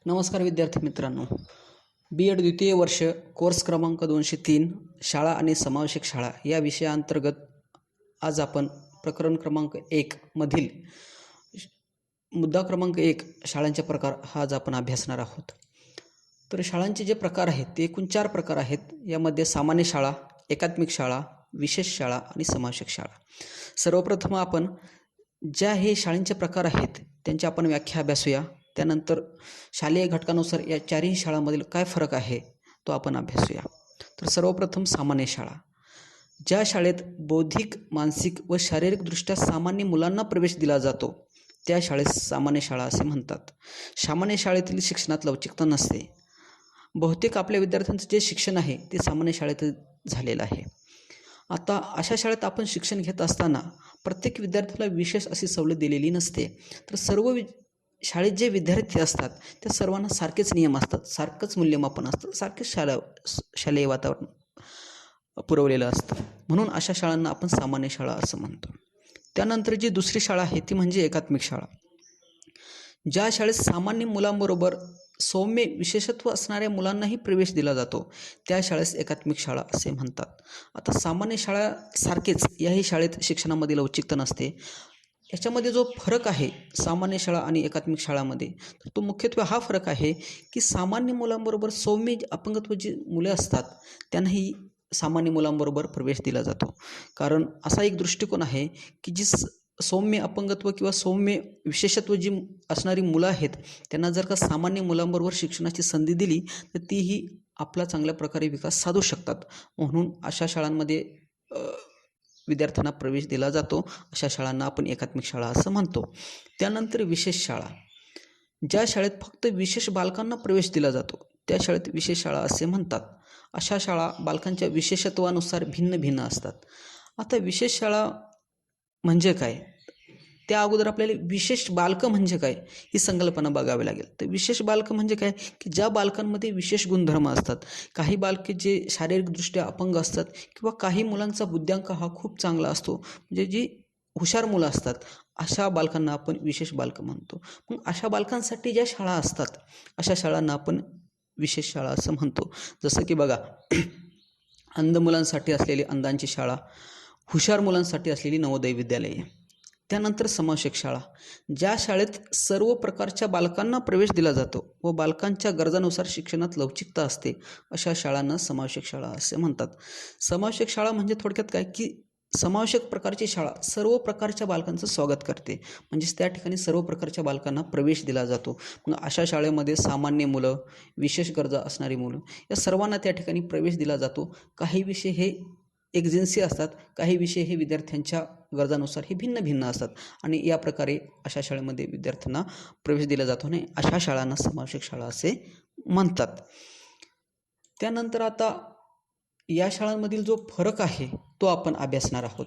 नमस्कार विद्यार्थी मित्रांनो, B.एड द्वितीय वर्ष कोर्स क्रमांक 203 शाळा आणि समावेशक शाळा या विषयाअंतर्गत आज आपण प्रकरण क्रमांक 1 मधील मुद्दा क्रमांक 1 शाळांचे प्रकार हा आज आपण अभ्यासणार आहोत. तर शाळांचे जे प्रकार आहेत ते एकूण 4 प्रकार आहेत. यामध्ये सामान्य शाळा, एकात्मिक शाळा, विशेष शाळा आणि समावेशक शाळा. सर्वप्रथम आपण ज्या हे शाळांचे प्रकार आहेत त्यांची आपण व्याख्या अभ्यासूया. त्यानंतर शालेय घटकानुसार या चारही शाळांमधील काय फरक आहे तो आपण अभ्यासूया. तर सर्वप्रथम सामान्य शाळा. ज्या शाळेत बौद्धिक, मानसिक व शारीरिकदृष्ट्या सामान्य मुलांना प्रवेश दिला जातो त्या शाळेस सामान्य शाळा असे म्हणतात. सामान्य शाळेतील शिक्षणात लवचिकता नसते. बहुतेक आपल्या विद्यार्थ्यांचं जे शिक्षण आहे ते सामान्य शाळेत झालेलं आहे. आता अशा शाळेत आपण शिक्षण घेत असताना प्रत्येक विद्यार्थ्याला विशेष अशी सवलत दिलेली नसते. तर सर्व शाळेत जे विद्यार्थी असतात त्या सर्वांना सारखेच नियम असतात, सारखंच मूल्यमापन असतं, सारखेच शालेय वातावरण पुरवलेलं असतं. म्हणून अशा शाळांना आपण सामान्य शाळा असं म्हणतो. त्यानंतर जी दुसरी शाळा आहे ती म्हणजे एकात्मिक शाळा. ज्या शाळेत सामान्य मुलांबरोबर सौम्य विशेषत्व असणाऱ्या मुलांनाही प्रवेश दिला जातो त्या शाळेस एकात्मिक शाळा असे म्हणतात. आता सामान्य शाळासारखेच याही शाळेत शिक्षणामध्ये लवचिकता नसते. याच्यामध्ये जो फरक आहे सामान्य शाळा आणि एकात्मिक शाळामध्ये, तर तो मुख्यत्वे हा फरक आहे की सामान्य मुलांबरोबर सौम्य अपंगत्व जी मुले असतात त्यांनाही सामान्य मुलांबरोबर प्रवेश दिला जातो. कारण असा एक दृष्टिकोन आहे की जी सौम्य अपंगत्व किंवा सौम्य विशेषत्व जी असणारी मुलं आहेत त्यांना जर का सामान्य मुलांबरोबर शिक्षणाची संधी दिली तर तीही आपला चांगल्या प्रकारे विकास साधू शकतात. म्हणून अशा शाळांमध्ये विद्यार्थ्यांना प्रवेश दिला जातो. अशा शाळांना आपण एकात्मिक शाळा असं म्हणतो. त्यानंतर विशेष शाळा. ज्या शाळेत फक्त विशेष बालकांना प्रवेश दिला जातो त्या शाळेत विशेष शाळा असे म्हणतात. अशा शाळा बालकांच्या विशेषत्वानुसार भिन्न भिन्न असतात. आता विशेष शाळा म्हणजे काय, त्या अगोदर आपल्याला विशेष बालकं म्हणजे काय ही संकल्पना बघावी लागेल. तर विशेष बालकं म्हणजे काय की ज्या बालकांमध्ये विशेष गुणधर्म असतात. काही बालके जे शारीरिकदृष्ट्या अपंग असतात किंवा काही मुलांचा बुद्ध्यांक हा खूप चांगला असतो, म्हणजे जी हुशार मुलं असतात अशा बालकांना आपण विशेष बालकं म्हणतो. मग अशा बालकांसाठी ज्या शाळा असतात अशा शाळांना आपण विशेष शाळा असं म्हणतो. जसं की बघा अंध मुलांसाठी असलेली अंधांची शाळा, हुशार मुलांसाठी असलेली नवोदय विद्यालये. त्यानंतर समावेशक शाळा. ज्या शाळेत सर्व प्रकारच्या बालकांना प्रवेश दिला जातो व बालकांच्या गरजानुसार शिक्षणात लवचिकता असते अशा शाळांना समावेशक शाळा असे म्हणतात. समावेशक शाळा म्हणजे थोडक्यात काय की समावेशक प्रकारची शाळा सर्व प्रकारच्या बालकांचं स्वागत करते. म्हणजेच त्या ठिकाणी सर्व प्रकारच्या बालकांना प्रवेश दिला जातो. मग अशा शाळेमध्ये सामान्य मुलं, विशेष गरजा असणारी मुलं या सर्वांना त्या ठिकाणी प्रवेश दिला जातो. काही विषय हे एक्झेन्सी असतात, काही विषय हे विद्यार्थ्यांच्या गरजानुसार हे भिन्न भिन्न असतात आणि या प्रकारे अशा शाळेमध्ये विद्यार्थ्यांना प्रवेश दिला जातो आणि अशा शाळांना समावेशक शाळा असे म्हणतात. त्यानंतर आता या शाळांमधील जो फरक आहे तो आपण अभ्यासणार आहोत.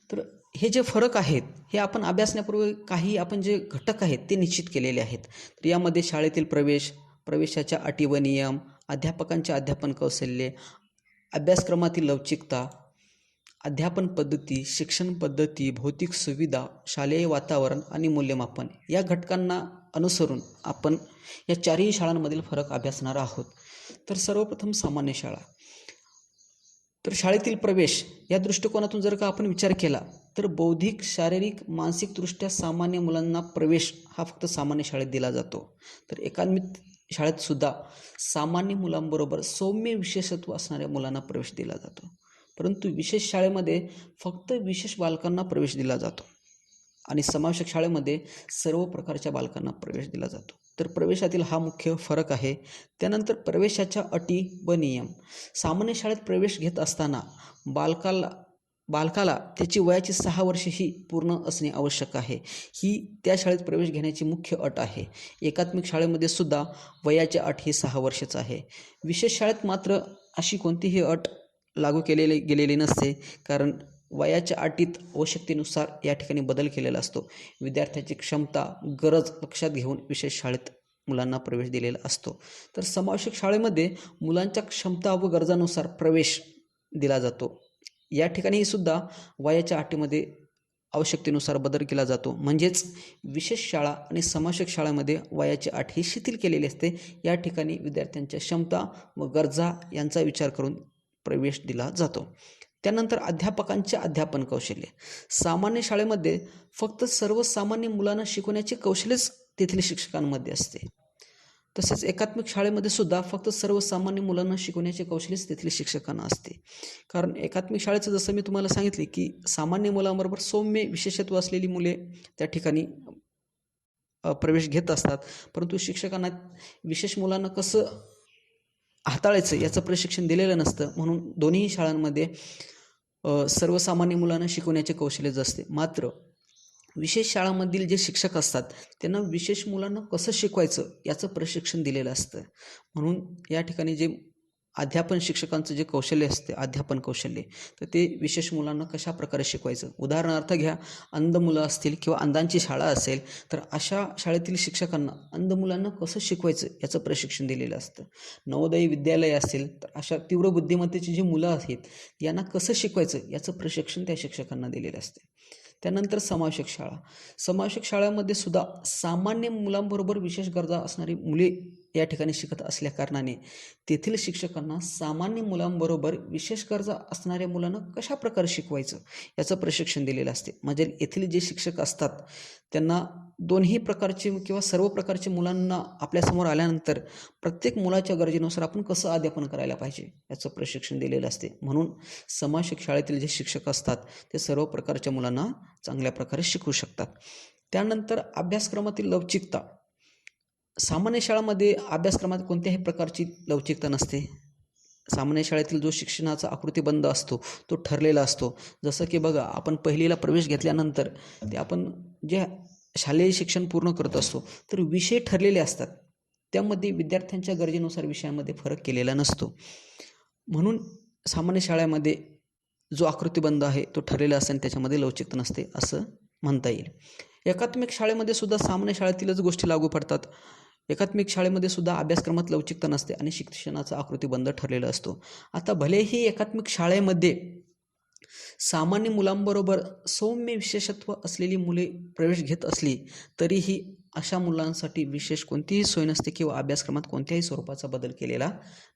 तर हे जे फरक आहेत हे आपण अभ्यासण्यापूर्वी काही आपण जे घटक आहेत ते निश्चित केलेले आहेत. तर यामध्ये शाळेतील प्रवेशाच्या अटी व नियम, अध्यापकांचे अध्यापन कौशल्य, अभ्यासक्रमातील लवचिकता, अध्यापन पद्धती, शिक्षण पद्धती, भौतिक सुविधा, शालेय वातावरण आणि मूल्यमापन या घटकांना अनुसरून आपण या चारही शाळांमधील फरक अभ्यासणार आहोत. तर सर्वप्रथम सामान्य शाळा. तर शाळेतील प्रवेश या दृष्टिकोनातून जर का आपण विचार केला तर बौद्धिक, शारीरिक, मानसिकदृष्ट्या सामान्य मुलांना प्रवेश हा फक्त सामान्य शाळेत दिला जातो. तर एकात्मिक शाळेत सुद्धा सामान्य मुलांबरोबर सौम्य विशेषत्व असणाऱ्या मुलांना प्रवेश दिला जातो. परंतु विशेष शाळेमध्ये फक्त विशेष बालकांना प्रवेश दिला जातो आणि समावेशक शाळेमध्ये सर्व प्रकारच्या बालकांना प्रवेश दिला जातो. तर प्रवेशातील हा मुख्य फरक आहे. त्यानंतर प्रवेशाच्या अटी व नियम. सामान्य शाळेत प्रवेश घेत असताना बालकाला त्याची वयाची 6 वर्षे ही पूर्ण असणे आवश्यक आहे. ही त्या शाळेत प्रवेश घेण्याची मुख्य अट आहे. एकात्मिक शाळेमध्ये सुद्धा वयाची अट ही 6 वर्षाच आहे. विशेष शाळेत मात्र अशी कोणतीही अट लागू गेलेली नसते, कारण वयाच्या अटीत आवश्यकतेनुसार या ठिकाणी बदल केलेला असतो. विद्यार्थ्याची क्षमता, गरज लक्षात घेऊन विशेष शाळेत मुलांना प्रवेश दिलेला असतो. तर समावेशक शाळेमध्ये मुलांच्या क्षमता व गरजानुसार प्रवेश दिला जातो. या ठिकाणी सुद्धा वयाच्या अटीमध्ये आवश्यकतेनुसार बदल केला जातो. म्हणजेच विशेष शाळा आणि समावेशक शाळांमध्ये वयाची अट ही शिथिल केलेली असते. या ठिकाणी विद्यार्थ्यांच्या क्षमता व गरजा यांचा विचार करून प्रवेश दिला जातो. त्यानंतर अध्यापकांचे अध्यापन कौशल्य. सामान्य शाळेमध्ये फक्त सर्वसामान्य मुलांना शिकवण्याचे कौशल्यच तेथील शिक्षकांमध्ये असते. तसेच एकात्मिक शाळेमध्ये सुद्धा फक्त सर्वसामान्य मुलांना शिकवण्याचे कौशल्यच तेथील शिक्षकांना असते. कारण एकात्मिक शाळेचं जसं मी तुम्हाला सांगितले की सामान्य मुलांबरोबर सौम्य विशेषत्व असलेली मुले त्या ठिकाणी प्रवेश घेत असतात, परंतु शिक्षकांना विशेष मुलांना कसं हाताळायचं याचं प्रशिक्षण दिलेलं नसतं. म्हणून दोन्ही शाळांमध्ये सर्वसामान्य मुलांना शिकवण्याचे कौशल्यच असते. मात्र विशेष शाळांमधील जे शिक्षक असतात त्यांना विशेष मुलांना कसं शिकवायचं याचं प्रशिक्षण दिलेलं असतं. म्हणून या ठिकाणी जे अध्यापन शिक्षकांचं जे कौशल्य असते, अध्यापन कौशल्य, तर ते विशेष मुलांना कशा प्रकारे शिकवायचं. उदाहरणार्थ घ्या, अंध मुलं असतील किंवा अंधांची शाळा असेल तर अशा शाळेतील शिक्षकांना अंध मुलांना कसं शिकवायचं याचं प्रशिक्षण दिलेलं असतं. नवोदय विद्यालय असेल तर अशा तीव्र बुद्धिमत्तेची जी मुलं आहेत यांना कसं शिकवायचं याचं प्रशिक्षण त्या शिक्षकांना दिलेलं असते. त्यानंतर समावेशक शाळा. समावेशक शाळांमध्ये सुद्धा सामान्य मुलांबरोबर विशेष गरजा असणारी मुले या ठिकाणी शिकत असल्याकारणाने तेथील शिक्षकांना सामान्य मुलांबरोबर विशेष गरजा असणाऱ्या मुलांना कशा प्रकारे शिकवायचं याचं प्रशिक्षण दिलेलं असते. म्हणजे येथील जे शिक्षक असतात त्यांना दोन्ही प्रकारचे किंवा सर्व प्रकारच्या मुलांना आपल्यासमोर आल्यानंतर प्रत्येक मुलाच्या गरजेनुसार आपण कसं अध्यापन करायला पाहिजे याचं प्रशिक्षण दिलेलं असते. म्हणून समावेशक शाळेतील जे शिक्षक असतात ते सर्व प्रकारच्या मुलांना चांगल्या प्रकारे शिकवू शकतात. त्यानंतर अभ्यासक्रमातील लवचिकता. सामान्य शाळांमध्ये अभ्यासक्रमात कोणत्याही प्रकारची लवचिकता नसते. सामान्य शाळेतील जो शिक्षणाचा आकृतिबंध असतो तो ठरलेला असतो. जसं की बघा, आपण पहिलीला प्रवेश घेतल्यानंतर ते आपण जे शालेय शिक्षण पूर्ण करत असतो तर विषय ठरलेले असतात. त्यामध्ये विद्यार्थ्यांच्या गरजेनुसार विषयांमध्ये फरक केलेला नसतो. म्हणून सामान्य शाळेमध्ये जो आकृतिबंध आहे तो ठरलेला असतो आणि त्याच्यामध्ये लवचिकता नसते असं म्हणता येईल. एकात्मिक शाळेमध्ये सुद्धा सामान्य शाळेतीलच गोष्टी लागू पडतात. एकात्मिक शाळेमध्ये सुद्धा अभ्यासक्रमात लवचिकता नसते आणि शिक्षणाचा आकृतिबंध ठरलेला असतो. आता भलेही एकात्मिक शाळेमध्ये सामान्य मुलांबरोबर सौम्य विशेषत्व असलेली मुले प्रवेश घेत असली तरीही अशा मुलांसाठी विशेष कोणतीही सोय नसते किंवा अभ्यासक्रमात कोणत्याही स्वरूपाचा बदल केलेला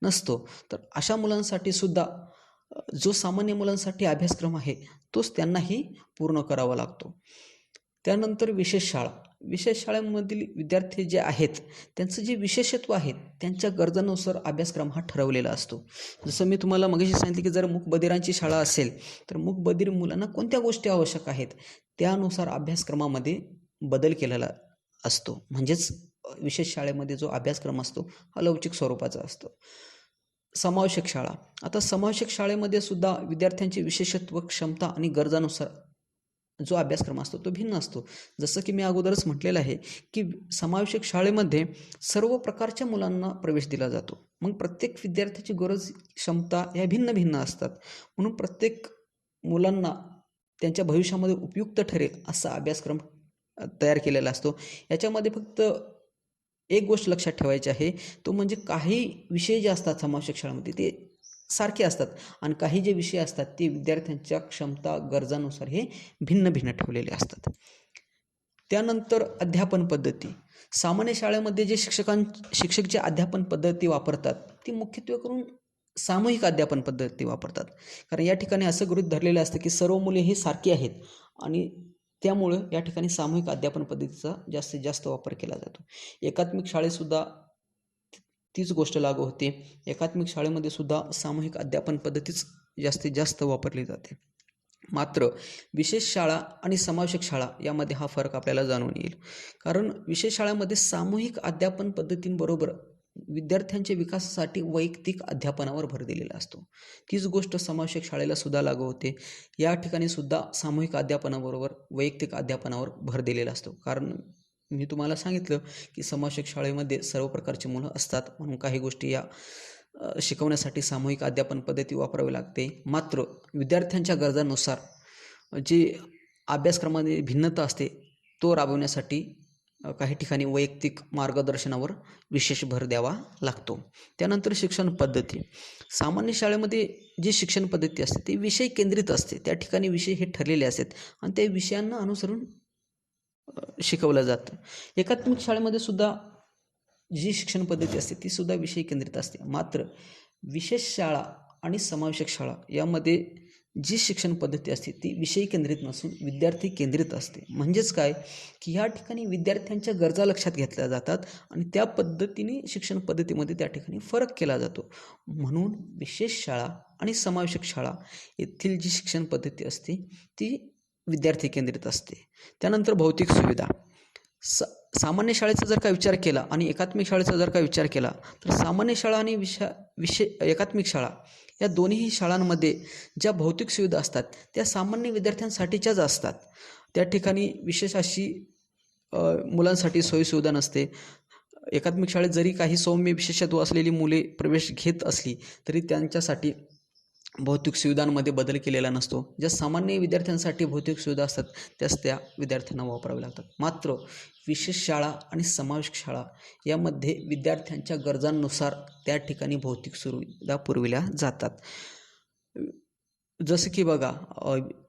नसतो. तर अशा मुलांसाठी सुद्धा जो सामान्य मुलांसाठी अभ्यासक्रम आहे तोच त्यांनाही पूर्ण करावा लागतो. त्यानंतर विशेष शाळा. विशेष शाळेमधील विद्यार्थी जे आहेत त्यांचं जे विशेषत्व आहे त्यांच्या गरजांनुसार अभ्यासक्रम हा ठरवलेला असतो. जसं मी तुम्हाला मगाशी सांगितले की जर मूकबधिरांची शाळा असेल तर मूकबधिर मुलांना कोणत्या गोष्टी आवश्यक आहेत त्यानुसार अभ्यासक्रमामध्ये बदल केलेला असतो. म्हणजेच विशेष शाळेमध्ये जो अभ्यासक्रम असतो हा लवचिक स्वरूपाचा असतो. समावेशक शाळा. आता समावेशक शाळेमध्ये सुद्धा विद्यार्थ्यांचे विशेषत्व, क्षमता आणि गरजानुसार जो अभ्यासक्रम असतो तो भिन्न असतो. जसं की मी अगोदरच म्हटलेलं आहे की समावेशक शाळेमध्ये सर्व प्रकारच्या मुलांना प्रवेश दिला जातो. मग प्रत्येक विद्यार्थ्याची गरज, क्षमता या भिन्न भिन्न असतात. म्हणून प्रत्येक मुलांना त्यांच्या भविष्यामध्ये उपयुक्त ठरेल असा अभ्यासक्रम तयार केलेला असतो. याच्यामध्ये फक्त एक गोष्ट लक्षात ठेवायची आहे, तो म्हणजे काही विषय जे असतात समावेशक शाळेमध्ये ते सारखे असतात आणि काही जे विषय असतात ते विद्यार्थ्यांच्या क्षमता, गरजानुसार हे भिन्न भिन्न ठेवलेले असतात. त्यानंतर अध्यापन पद्धती. सामान्य शाळेमध्ये जे शिक्षक जे अध्यापन पद्धती वापरतात ती मुख्यत्वे करून सामूहिक अध्यापन पद्धती वापरतात. कारण या ठिकाणी असं गृहीत धरलेलं असतं की सर्व मुले ही सारखी आहेत आणि त्यामुळं या ठिकाणी सामूहिक अध्यापन पद्धतीचा जास्तीत जास्त वापर केला जातो. एकात्मिक शाळेतसुद्धा तीच गोष्ट लागू होते. एकात्मिक शाळेमध्ये सुद्धा सामूहिक अध्यापन पद्धतीच जास्तीत जास्त वापरली जाते. मात्र विशेष शाळा आणि समावेशक शाळा यामध्ये हा फरक आपल्याला जाणून येईल. कारण विशेष शाळांमध्ये सामूहिक अध्यापन पद्धतींबरोबर विद्यार्थ्यांच्या विकासासाठी वैयक्तिक अध्यापनावर भर दिलेला असतो. तीच गोष्ट समावेशक शाळेला सुद्धा लागू होते. या ठिकाणी सुद्धा सामूहिक अध्यापनाबरोबर वैयक्तिक अध्यापनावर भर दिलेला असतो. कारण मी तुम्हाला सांगितलं की समावेशक शाळेमध्ये सर्व प्रकारची मुलं असतात, म्हणून काही गोष्टी या शिकवण्यासाठी सामूहिक अध्यापन पद्धती वापरावी लागते. मात्र विद्यार्थ्यांच्या गरजांनुसार जी अभ्यासक्रमामध्ये भिन्नता असते तो राबवण्यासाठी काही ठिकाणी वैयक्तिक मार्गदर्शनावर विशेष भर द्यावा लागतो. त्यानंतर शिक्षण पद्धती. सामान्य शाळेमध्ये जी शिक्षण पद्धती असते ती विषय केंद्रित असते. त्या ठिकाणी विषय हे ठरलेले असतात आणि त्या विषयांना अनुसरून शिकवलं जातं. एकात्मिक शाळेमध्ये सुद्धा जी शिक्षण पद्धती असते ती सुद्धा विषय केंद्रित असते. मात्र विशेष शाळा आणि समावेशक शाळा यामध्ये जी शिक्षण पद्धती असते ती विषय केंद्रित नसून विद्यार्थी केंद्रित असते. म्हणजेच काय की ह्या ठिकाणी विद्यार्थ्यांच्या गरजा लक्षात घेतल्या जातात आणि त्या पद्धतीने शिक्षण पद्धतीमध्ये त्या ठिकाणी फरक केला जातो. म्हणून विशेष शाळा आणि समावेशक शाळा येथील जी शिक्षण पद्धती असते ती विद्यार्थी केंद्रित असते. त्यानंतर भौतिक सुविधा. सामान्य शाळेचा जर का विचार केला आणि एकात्मिक शाळेचा जर का विचार केला तर सामान्य शाळा आणि एकात्मिक शाळा या दोन्ही शाळांमध्ये ज्या भौतिक सुविधा असतात त्या सामान्य विद्यार्थ्यांसाठीच्याच असतात. त्या ठिकाणी विशेष अशी मुलांसाठी सोयीसुविधा नसते. एकात्मिक शाळेत जरी काही सौम्य विशेषत्व असलेली मुले प्रवेश घेत असली तरी त्यांच्यासाठी भौतिक सुविधांमध्ये बदल केलेला नसतो. ज्या सामान्य विद्यार्थ्यांसाठी भौतिक सुविधा असतात त्याच त्या विद्यार्थ्यांना वापराव्या लागतात. मात्र विशेष शाळा आणि समावेशक शाळा यामध्ये विद्यार्थ्यांच्या गरजांनुसार त्या ठिकाणी भौतिक सुविधा पुरविल्या जातात. जसं की बघा,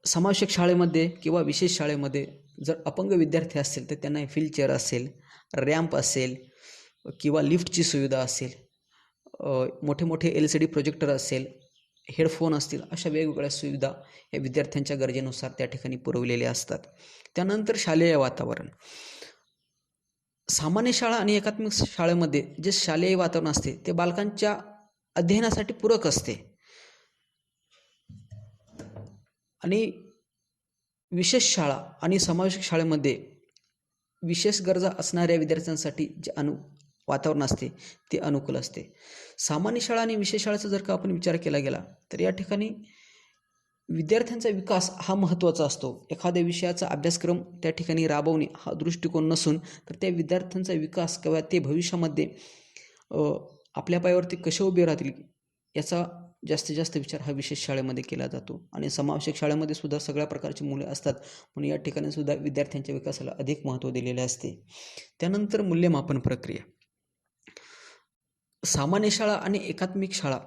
समावेशक शाळेमध्ये किंवा विशेष शाळेमध्ये जर अपंग विद्यार्थी असतील तर त्यांना व्हीलचेअर असेल, रॅम्प असेल किंवा लिफ्टची सुविधा असेल, मोठे मोठे LCD प्रोजेक्टर असेल, हेडफोन असतील, अशा वेगवेगळ्या सुविधा या विद्यार्थ्यांच्या गरजेनुसार त्या ठिकाणी पुरवलेल्या असतात. त्यानंतर शालेय वातावरण. सामान्य शाळा आणि एकात्मिक शाळेमध्ये जे शालेय वातावरण असते ते बालकांच्या अध्ययनासाठी पूरक असते आणि विशेष शाळा आणि समावेशक शाळेमध्ये विशेष गरजा असणाऱ्या विद्यार्थ्यांसाठी जे वातावरण असते ते अनुकूल असते. सामान्य शाळा आणि विशेष शाळेचा जर का आपण विचार केला गेला तर या ठिकाणी विद्यार्थ्यांचा विकास हा महत्त्वाचा असतो. एखाद्या विषयाचा अभ्यासक्रम त्या ठिकाणी राबवणे हा दृष्टिकोन नसून तर त्या विद्यार्थ्यांचा विकास किंवा ते भविष्यामध्ये आपल्या पायावरती कसे उभे राहतील याचा जास्तीत जास्त विचार हा विशेष शाळेमध्ये केला जातो. आणि समावेशक शाळेमध्ये सुद्धा सगळ्या प्रकारची मुले असतात म्हणून या ठिकाणी सुद्धा विद्यार्थ्यांच्या विकासाला अधिक महत्त्व दिलेले असते. त्यानंतर मूल्यमापन प्रक्रिया. सामान्य शाळा आणि एकात्मिक शाळा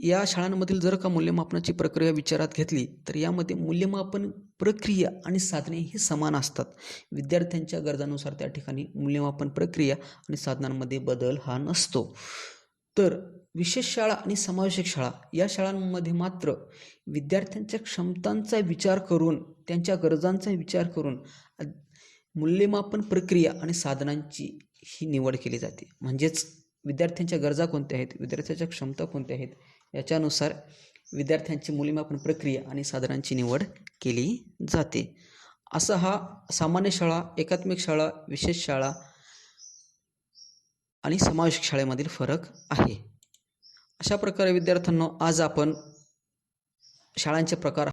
या शाळांमधील जर का मूल्यमापनाची प्रक्रिया विचारात घेतली तर यामध्ये मूल्यमापन प्रक्रिया आणि साधने ही समान असतात. विद्यार्थ्यांच्या गरजांनुसार त्या ठिकाणी मूल्यमापन प्रक्रिया आणि साधनांमध्ये बदल हा नसतो. तर विशेष शाळा आणि समावेशक शाळा या शाळांमध्ये मात्र विद्यार्थ्यांच्या क्षमतांचा विचार करून त्यांच्या गरजांचा विचार करून मूल्यमापन प्रक्रिया आणि साधनांची ही निवड केली जाते. म्हणजेच विद्यार्थ्यांच्या गरजा कोणत्या आहेत, विद्यार्थ्यांच्या क्षमता कोणत्या आहेत याच्यानुसार विद्यार्थ्यांची मूल्यमापन प्रक्रिया आणि साधनांची निवड केली जाते. असा हा सामान्य शाळा, एकात्मिक शाळा, विशेष शाळा आणि समावेशक शाळेमधील फरक आहे. अशा प्रकारे विद्यार्थ्यांनो आज आपण शाळांचे प्रकार